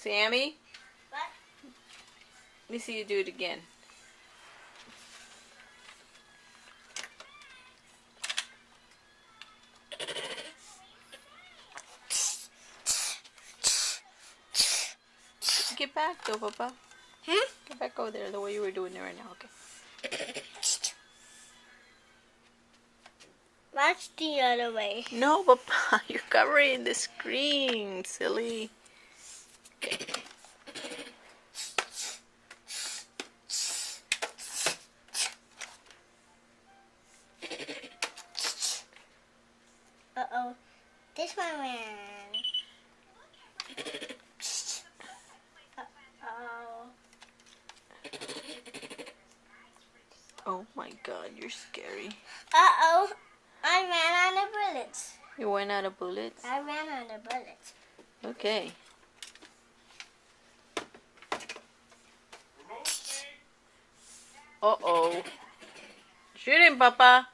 Sammy? What? Let me see you do it again. Get back though, Papa. Get back over there the way you were doing it right now, okay? That's the other way. No, Papa, you're covering the screen, silly. Uh-oh. This one went. Uh-oh. Oh my God, you're scary. Uh-oh. I ran out of bullets. You went out of bullets? I ran out of bullets. Okay. Uh-oh. Shoot him, Papa.